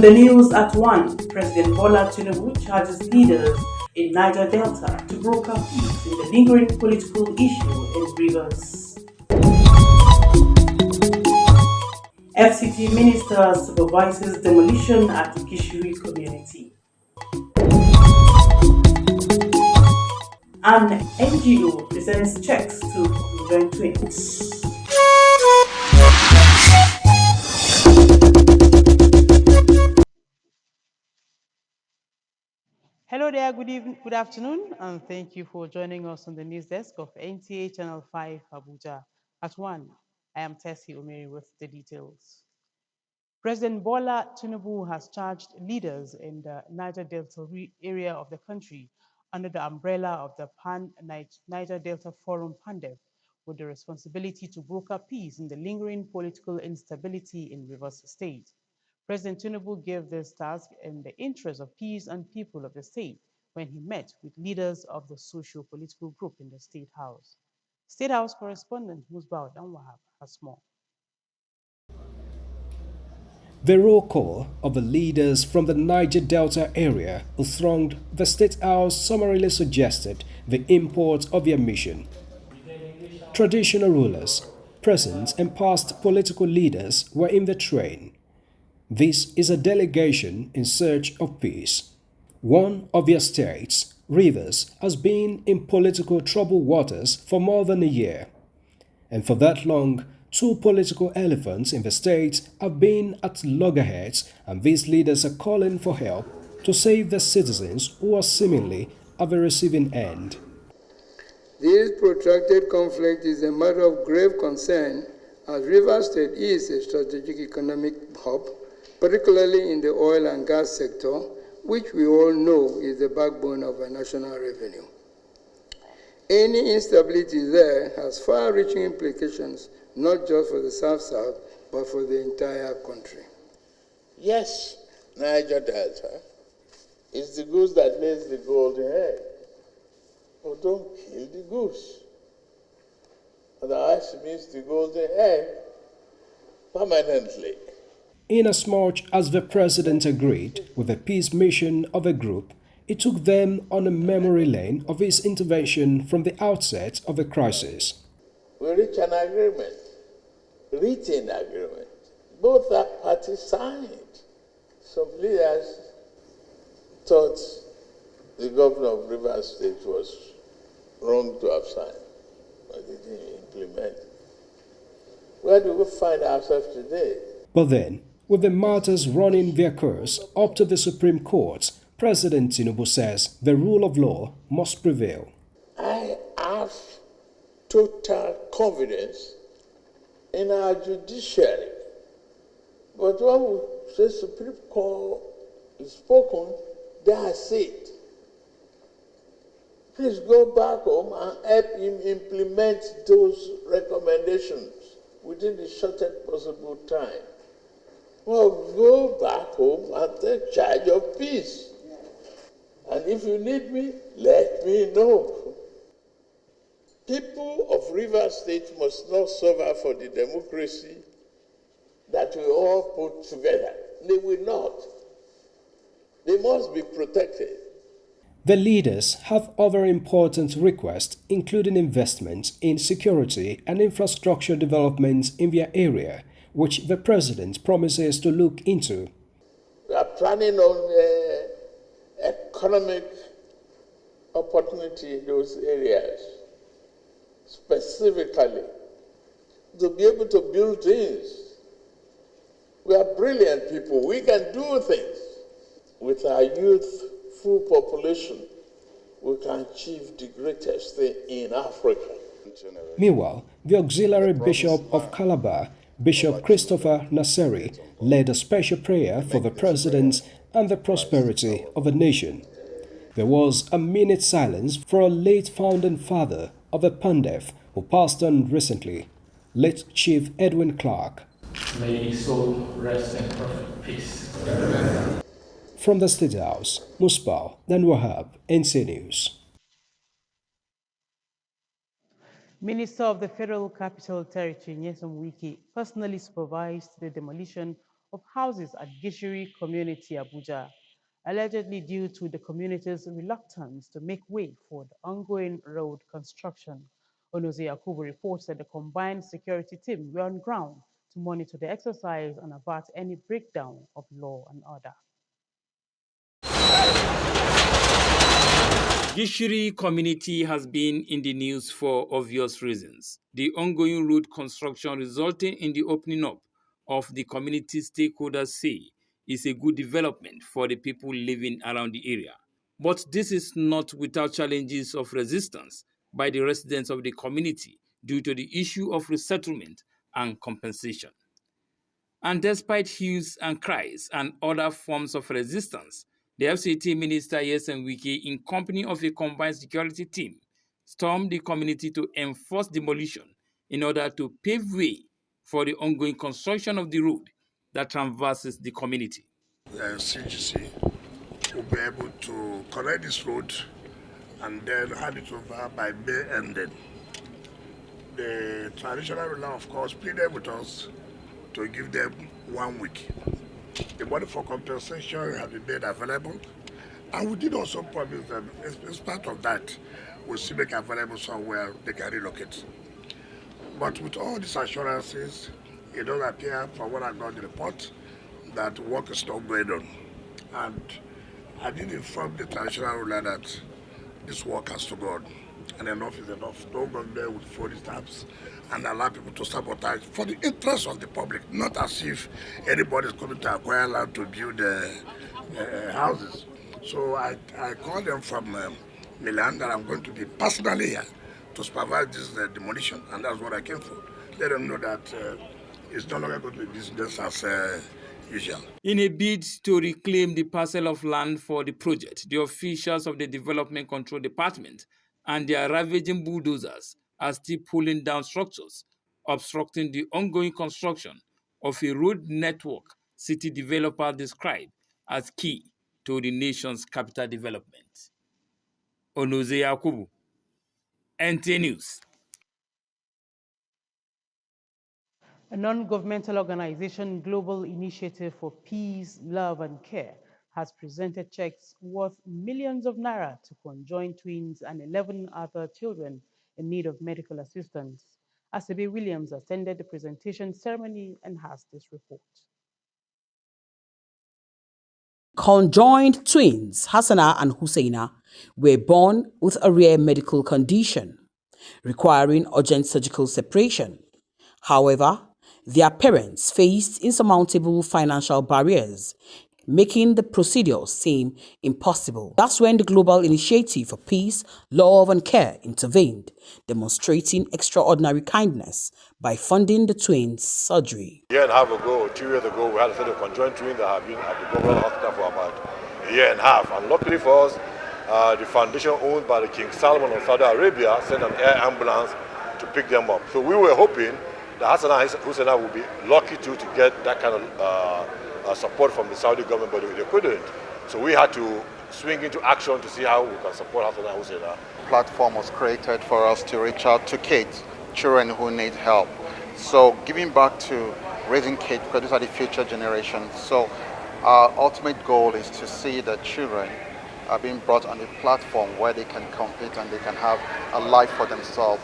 the news at 1, President Bola Tinubu charges leaders in Niger Delta to broker peace in the lingering political issue in Rivers. FCT minister supervises demolition at Kishiri community. An NGO presents checks to joint twins. Hello there, good evening, good afternoon, and thank you for joining us on the news desk of NTA Channel 5 Abuja. At 1, I am Tessie Omeri with the details. President Bola Tinubu has charged leaders in the Niger Delta area of the country under the umbrella of the Pan-Niger Delta Forum PANDEF with the responsibility to broker peace in the lingering political instability in Rivers State. President Tinubu gave this task in the interest of peace and people of the state when he met with leaders of the socio-political group in the State House. State House correspondent Musbao Danwahab has more. The roll call of the leaders from the Niger Delta area who thronged the State House summarily suggested the import of their mission. Traditional rulers, present and past political leaders were in the train. This is a delegation in search of peace. One of their states, Rivers, has been in political troubled waters for more than a year. And for that long, two political elephants in the state have been at loggerheads, and these leaders are calling for help to save the citizens who are seemingly at the receiving end. This protracted conflict is a matter of grave concern as Rivers State is a strategic economic hub, particularly in the oil and gas sector, which we all know is the backbone of our national revenue. Any instability there has far-reaching implications, not just for the South-South, but for the entire country. Yes, Niger Delta is the goose that lays the golden egg. But don't kill the goose. Otherwise, it means the golden egg permanently. Inasmuch as the president agreed with the peace mission of the group, it took them on a memory lane of his intervention from the outset of the crisis. We reached an agreement, written agreement. Both parties signed. Some leaders thought the governor of Rivers State was wrong to have signed, but they didn't implement. Where do we find ourselves today? But then, with the matters running their course up to the Supreme Court, President Tinubu says the rule of law must prevail. I have total confidence in our judiciary. But when the Supreme Court is spoken, that's it. Please go back home and help him implement those recommendations within the shortest possible time. Well, go back home and take charge of peace. And if you need me, let me know. People of Rivers State must not suffer for the democracy that we all put together. They will not. They must be protected. The leaders have other important requests, including investments in security and infrastructure developments in their area, which the president promises to look into. We are planning on economic opportunity in those areas, specifically to be able to build things. We are brilliant people. We can do things. With our youthful population, we can achieve the greatest thing in Africa. Meanwhile, the auxiliary bishop of Calabar, Bishop Christopher Nasseri, led a special prayer for the president and the prosperity of the nation. There was a minute silence for a late founding father of the PANDEF who passed on recently, late Chief Edwin Clark. May his soul rest in perfect peace. From the State House, Musbao Danwahab, NC News. Minister of the Federal Capital Territory, Nyesom Wike, personally supervised the demolition of houses at Gishiri Community, Abuja, allegedly due to the community's reluctance to make way for the ongoing road construction. Onoze Yakubu reports that the combined security team were on ground to monitor the exercise and avert any breakdown of law and order. Gishiri community has been in the news for obvious reasons. The ongoing road construction resulting in the opening up of the community stakeholders say is a good development for the people living around the area. But this is not without challenges of resistance by the residents of the community due to the issue of resettlement and compensation. And despite hues and cries and other forms of resistance, the FCT Minister Yesen Wike, in company of a combined security team, stormed the community to enforce demolition in order to pave way for the ongoing construction of the road that traverses the community. CGC will be able to correct this road and then hand it over by May ending. The traditional ruler, of course, pleaded with us to give them 1 week. The money for compensation has been made available, and we did also promise them, as part of that, we'll still make available somewhere they can relocate. But with all these assurances, it does appear, from what I got the report, that work is not going on. And I did inform the traditional ruler that this work has to go on, and enough is enough. Don't go there with 40 stamps and allow people to sabotage for the interest of the public, not as if anybody is coming to acquire land to build houses. So I called them from Milan that I'm going to be personally here to supervise this demolition, and that's what I came for. Let them know that it's no longer going to be business as usual. In a bid to reclaim the parcel of land for the project, the officials of the Development Control Department and their ravaging bulldozers are still pulling down structures, obstructing the ongoing construction of a road network city developers describe as key to the nation's capital development. Onoze Yakubu, NTA News. A non-governmental organization, Global Initiative for Peace, Love and Care, has presented checks worth millions of naira to conjoined twins and 11 other children in need of medical assistance. Asebe Williams attended the presentation ceremony and has this report. Conjoined twins Hassana and Husseina were born with a rare medical condition requiring urgent surgical separation. However, their parents faced insurmountable financial barriers, making the procedure seem impossible. That's when the Global Initiative for Peace, Love and Care intervened, demonstrating extraordinary kindness by funding the twins' surgery. A year and a half ago, 2 years ago, we had a set of conjoined twins that have been at the Global Hospital for about a year and a half. And luckily for us, the foundation owned by the King Salman of Saudi Arabia sent an air ambulance to pick them up. So we were hoping that Hassan and Husseina would be lucky to get that kind of support from the Saudi government, but they couldn't. So we had to swing into action to see how we can support Hassan and Husseina. The platform was created for us to reach out to kids, children who need help. So giving back to raising kids, because these are the future generations. So our ultimate goal is to see that children are being brought on a platform where they can compete and they can have a life for themselves.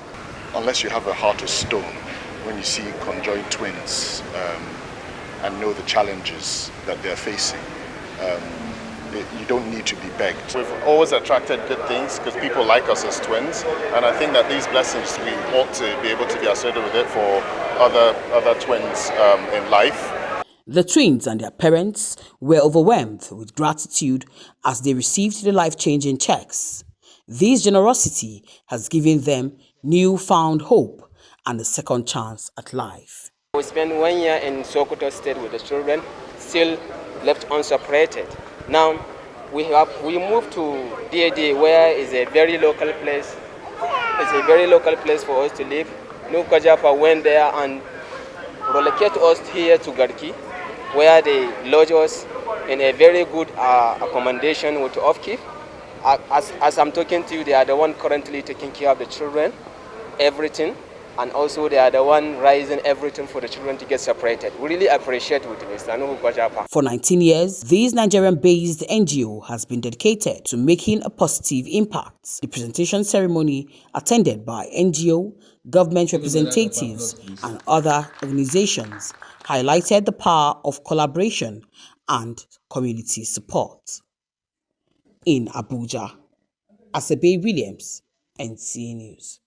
Unless you have a heart of stone, when you see conjoined twins and know the challenges that they're facing, you don't need to be begged. We've always attracted good things because people like us as twins, and I think that these blessings, we ought to be able to be associated with it for other twins in life. The twins and their parents were overwhelmed with gratitude as they received the life-changing checks. This generosity has given them newfound hope and a second chance at life. We spent 1 year in Sokoto State with the children, still left unseparated. Now we moved to DAD, where is a very local place. It's a very local place for us to live. Nuka Jaffa went there and relocated us here to Garki, where they lodge us in a very good accommodation with upkeep. As I'm talking to you, they are the one currently taking care of the children, everything. and also they are the one raising everything for the children to get separated. We really appreciate with Mr. Nuhu Kwajapa. For 19 years, this Nigerian-based NGO has been dedicated to making a positive impact. The presentation ceremony, attended by NGO, government representatives, and other organizations, highlighted the power of collaboration and community support. In Abuja, Asebe Williams, NTA News.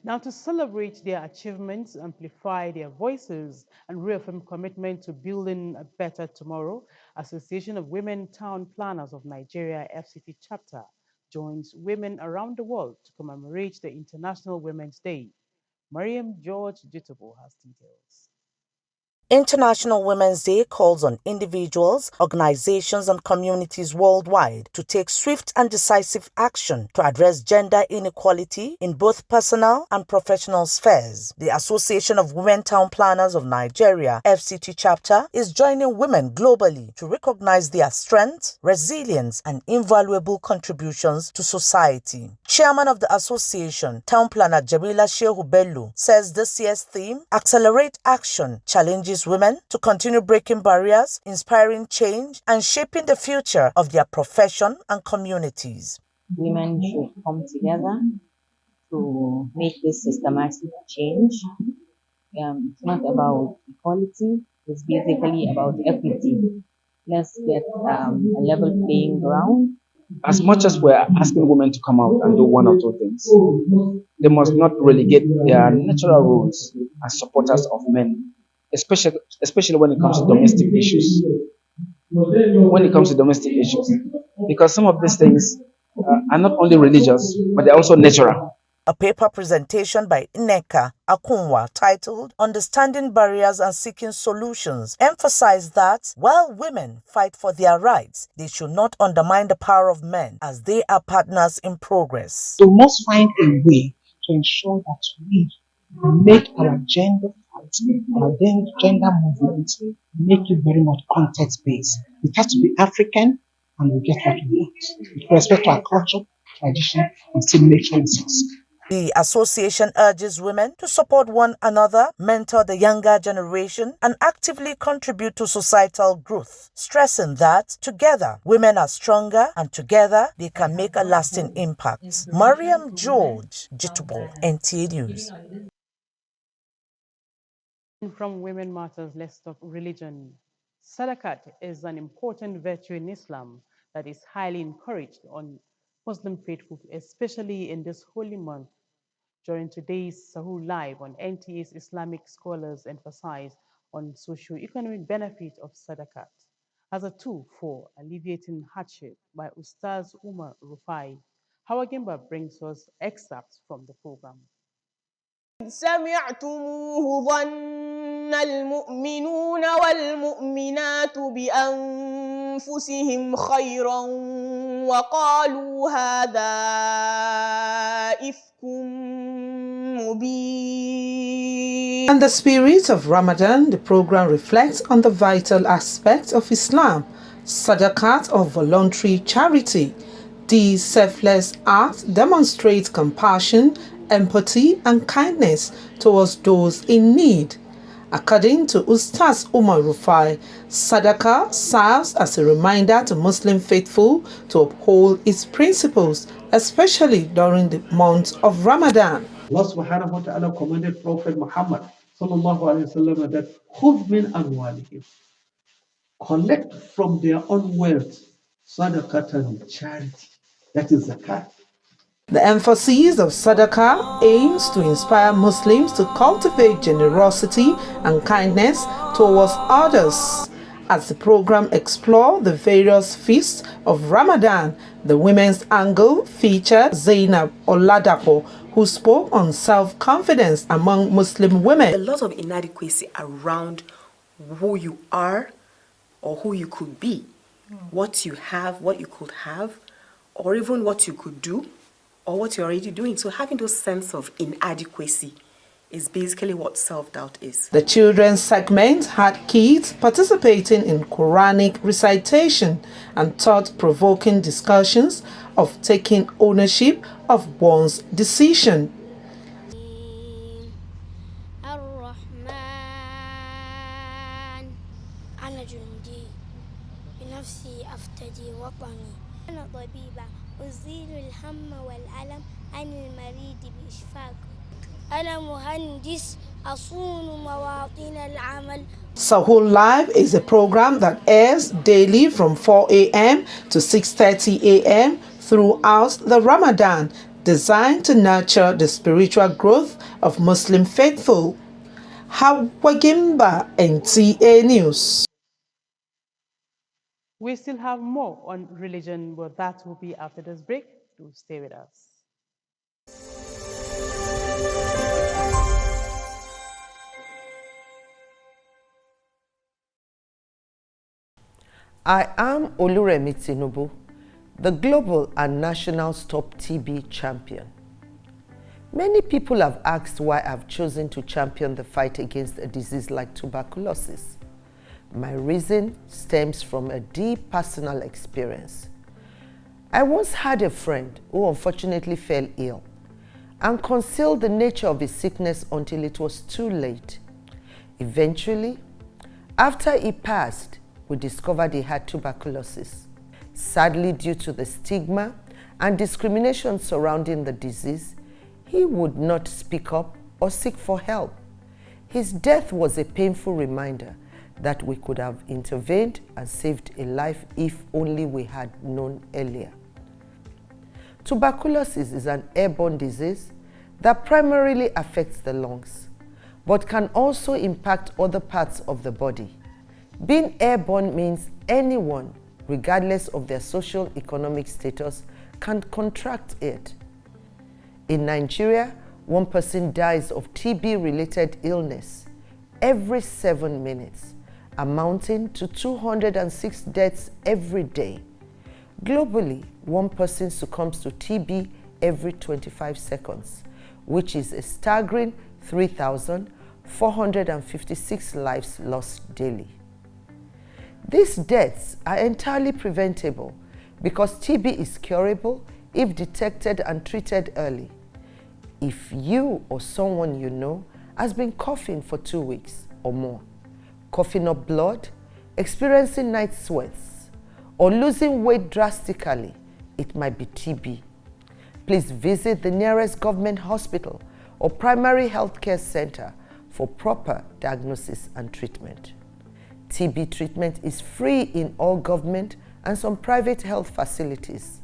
Now, to celebrate their achievements, amplify their voices, and reaffirm commitment to building a better tomorrow, Association of Women Town Planners of Nigeria FCT chapter joins women around the world to commemorate the International Women's Day. Mariam George Jitabo has details. International Women's Day calls on individuals, organizations, and communities worldwide to take swift and decisive action to address gender inequality in both personal and professional spheres. The Association of Women Town Planners of Nigeria, FCT chapter, is joining women globally to recognize their strength, resilience, and invaluable contributions to society. Chairman of the association, Town Planner Jamila Shehu Bello, says this year's theme, Accelerate Action, challenges women to continue breaking barriers, inspiring change, and shaping the future of their profession and communities. Women should come together to make this systematic change. It's not about equality, it's basically about equity. Let's get a level playing ground. As much as we're asking women to come out and do one or two things, they must not relegate their natural roles as supporters of men, especially when it comes to domestic issues. Because some of these things are not only religious, but they're also natural. A paper presentation by Nneka Akunwa titled Understanding Barriers and Seeking Solutions emphasized that while women fight for their rights, they should not undermine the power of men as they are partners in progress. We must find a way to ensure that we make our gender fight, our gender movement, make it very much context-based. It has to be African, and we get what we want. With respect to our culture, tradition, and still make sure it's success. The association urges women to support one another, mentor the younger generation, and actively contribute to societal growth, stressing that together women are stronger and together they can make a lasting impact. Mariam George, Jitubo, NTA News. From Women Matters, let's talk religion. Sadaqat is an important virtue in Islam that is highly encouraged on Muslim faithful, especially in this holy month. During today's Sahur Live on NTA's Islamic scholars emphasize on socio-economic benefit of Sadaqat as a tool for alleviating hardship by Ustaz Umar Rufai. Hawa Gimba brings us excerpts from the program. سمعتموه ظن المؤمنون والمؤمنات بأنفسهم خيرا وقالوا هذا إفك مبين. In the spirit of Ramadan, the program reflects on the vital aspects of Islam, sadaqat or voluntary charity. These selfless acts demonstrate compassion, empathy and kindness towards those in need. According to Ustaz Umar Rufai, Sadaqah serves as a reminder to Muslim faithful to uphold its principles, especially during the month of Ramadan. Allah subhanahu wa ta'ala commanded Prophet Muhammad sallallahu alayhi wa sallam that khudh min amwalihim, collect from their own wealth, sadaqatan, charity, that is zakat. The emphasis of Sadaqah aims to inspire Muslims to cultivate generosity and kindness towards others. As the program explored the various feasts of Ramadan, the women's angle featured Zainab Oladapo, who spoke on self-confidence among Muslim women. A lot of inadequacy around who you are or who you could be, what you have, what you could have, or even what you could do, or what you're already doing. So having those sense of inadequacy is basically what self-doubt is. The children's segment had kids participating in Quranic recitation and thought-provoking discussions of taking ownership of one's decision. أنا جندي بنفسي أفتدي وطني أنا طبيبة أزيل الهم والألم عن المريض بإشفاق أنا مهندس أصون مواطن العمل. Sahur Live is a program that airs daily from 4 a.m. to 6:30 a.m. throughout the Ramadan, designed to nurture the spiritual growth of Muslim faithful. Hawagimba, NTA News. We still have more on religion, but that will be after this break. Do stay with us. I am Oluremi Tinubu, the global and national Stop TB champion. Many people have asked why I've chosen to champion the fight against a disease like tuberculosis. My reason stems from a deep personal experience. I once had a friend who unfortunately fell ill and concealed the nature of his sickness until it was too late. Eventually, after he passed, we discovered he had tuberculosis. Sadly, due to the stigma and discrimination surrounding the disease, he would not speak up or seek for help. His death was a painful reminder that we could have intervened and saved a life if only we had known earlier. Tuberculosis is an airborne disease that primarily affects the lungs, but can also impact other parts of the body. Being airborne means anyone, regardless of their social economic status, can contract it. In Nigeria, one person dies of TB-related illness every 7 minutes, amounting to 206 deaths every day. Globally, one person succumbs to TB every 25 seconds, which is a staggering 3,456 lives lost daily. These deaths are entirely preventable because TB is curable if detected and treated early. If you or someone you know has been coughing for 2 weeks or more, coughing up blood, experiencing night sweats, or losing weight drastically, it might be TB. Please visit the nearest government hospital or primary health care center for proper diagnosis and treatment. TB treatment is free in all government and some private health facilities.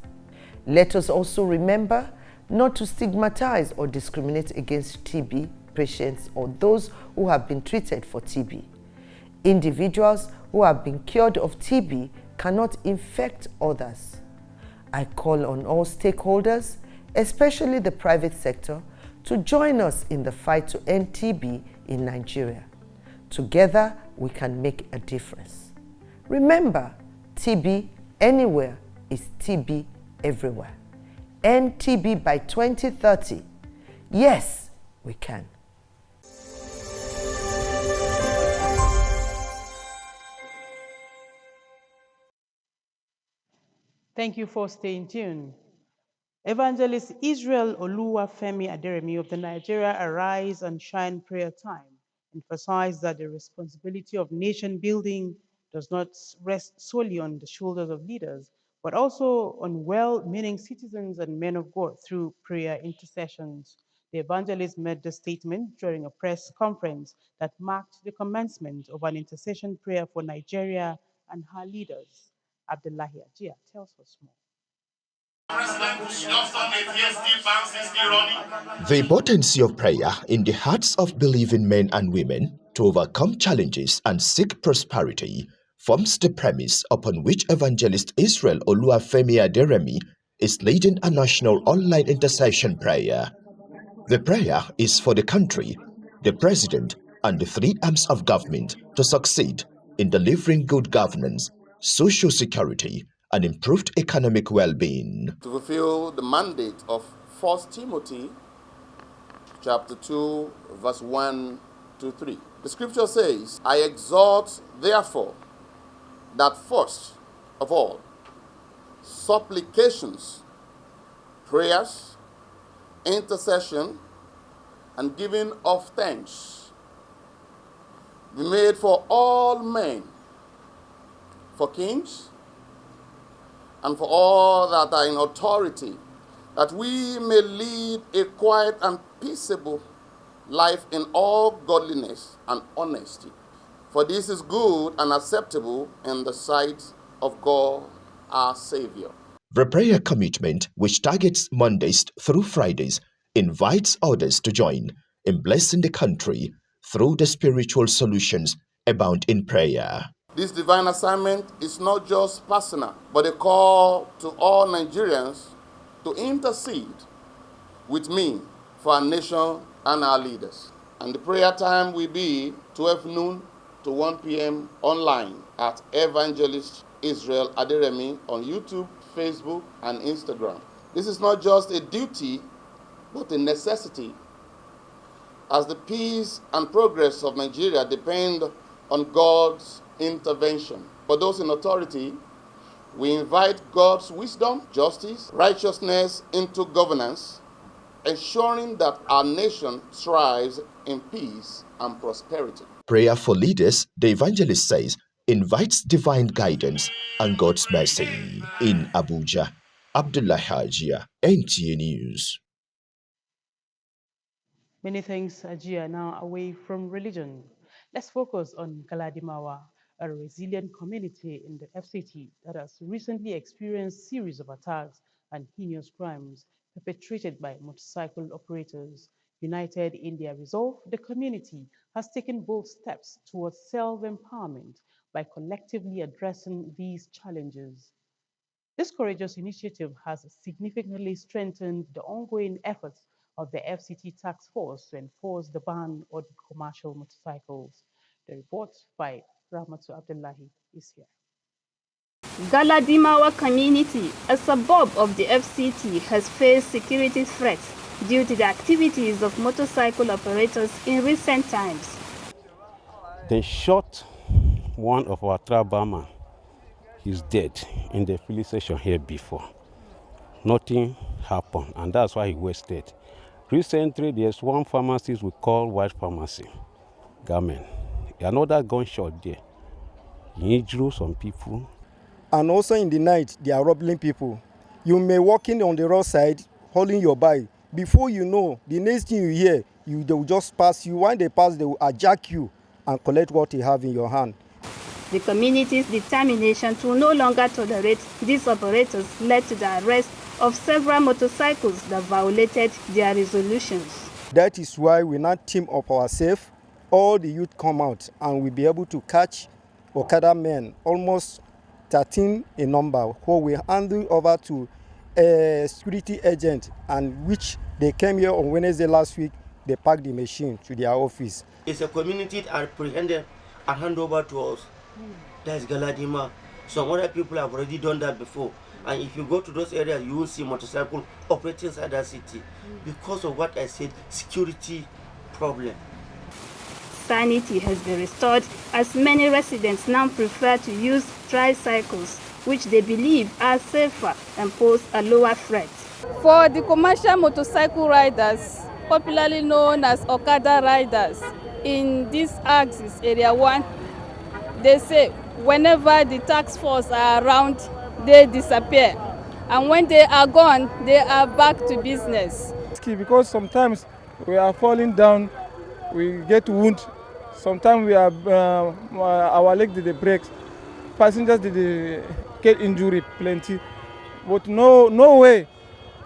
Let us also remember not to stigmatize or discriminate against TB patients or those who have been treated for TB. Individuals who have been cured of TB cannot infect others. I call on all stakeholders, especially the private sector, to join us in the fight to end TB in Nigeria. Together, we can make a difference. Remember, TB anywhere is TB everywhere. End TB by 2030. Yes, we can. Thank you for staying tuned. Evangelist Israel Oluwafemi Aderemi of the Nigeria Arise and Shine Prayer Time emphasized that the responsibility of nation building does not rest solely on the shoulders of leaders, but also on well-meaning citizens and men of God through prayer intercessions. The evangelist made the statement during a press conference that marked the commencement of an intercession prayer for Nigeria and her leaders. Abdullahi Ajia tells us more. The potency of prayer in the hearts of believing men and women to overcome challenges and seek prosperity forms the premise upon which Evangelist Israel Oluwafemi Aderemi is leading a national online intercession prayer. The prayer is for the country, the president, and the three arms of government to succeed in delivering good governance, social security, and improved economic well-being. To fulfill the mandate of 1 Timothy chapter 2, verse 1 to 3. The scripture says, I exhort, therefore, that first of all, supplications, prayers, intercession, and giving of thanks be made for all men, for kings, and for all that are in authority, that we may lead a quiet and peaceable life in all godliness and honesty. For this is good and acceptable in the sight of God our Savior. The prayer commitment, which targets Mondays through Fridays, invites others to join in blessing the country through the spiritual solutions abound in prayer. This divine assignment is not just personal, but a call to all Nigerians to intercede with me for our nation and our leaders. And the prayer time will be 12 noon to 1 p.m. online at Evangelist Israel Aderemi on YouTube, Facebook, and Instagram. This is not just a duty, but a necessity, as the peace and progress of Nigeria depend on God's intervention. For those in authority, we invite God's wisdom, justice, righteousness into governance, ensuring that our nation thrives in peace and prosperity. Prayer for leaders, the evangelist says, invites divine guidance and God's mercy. In Abuja, Abdullah Hajia, NTA News. Many thanks, Ajia. Now away from religion. Let's focus on Galadimawa, a resilient community in the FCT that has recently experienced series of attacks and heinous crimes perpetrated by motorcycle operators. United in their resolve, the community has taken bold steps towards self-empowerment by collectively addressing these challenges. This courageous initiative has significantly strengthened the ongoing efforts of the FCT task force to enforce the ban on commercial motorcycles. The report by Rahmatu Abdullahi is here. Galadimawa community, a suburb of the FCT, has faced security threats due to the activities of motorcycle operators in recent times. They shot one of our tribal. He's dead in the police station here before. Nothing happened, and that's why he wasted. Recently, there's one pharmacist we call White Pharmacy, Garment. Another gunshot there. He injured some people. And also in the night, they are robbing people. You may walk in on the roadside, holding your bike. Before you know, the next thing you hear, they will just pass you. When they pass, they will hijack you and collect what you have in your hand. The community's determination to no longer tolerate these operators led to the arrest of several motorcycles that violated their resolutions. That is why we now team up ourselves. All the youth come out and we'll be able to catch Okada men, almost 13 in number, who we handle over to a security agent, and which they came here on Wednesday last week. They packed the machine to their office. It's a community apprehended and handed over to us. That's Galadima. Some other people have already done that before. And if you go to those areas, you will see motorcycle operating inside that city. Because of what I said, security problem. Sanity has been restored as many residents now prefer to use tricycles, which they believe are safer and pose a lower threat. For the commercial motorcycle riders, popularly known as Okada riders, in this axis, Area 1, they say whenever the task force are around, they disappear. And when they are gone, they are back to business. Because sometimes we are falling down, we get wound. Sometimes we are our leg did the break. Passengers did get injury plenty. But no way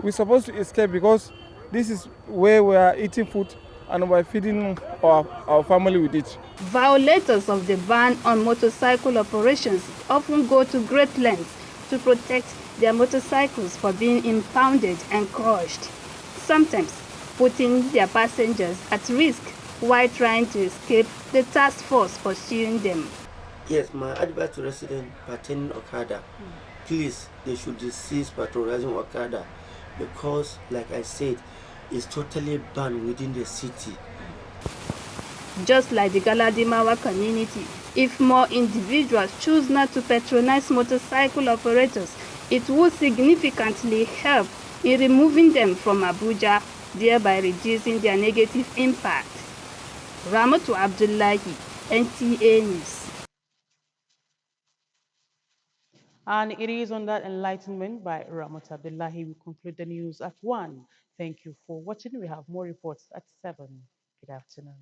we're supposed to escape, because this is where we are eating food and we're feeding our family with it. Violators of the ban on motorcycle operations often go to great lengths to protect their motorcycles from being impounded and crushed, sometimes putting their passengers at risk while trying to escape the task force pursuing them. Yes, my advice to residents pertaining Okada, please, they should cease patronizing Okada, because, like I said, it's totally banned within the city. Just like the Galadimawa community, if more individuals choose not to patronize motorcycle operators, it would significantly help in removing them from Abuja thereby reducing their negative impact. Ramatu Abdullahi, NTA News. And it is on that enlightenment by Ramat Abdullahi we conclude the news at 1. Thank you for watching. We have more reports at 7. Good afternoon.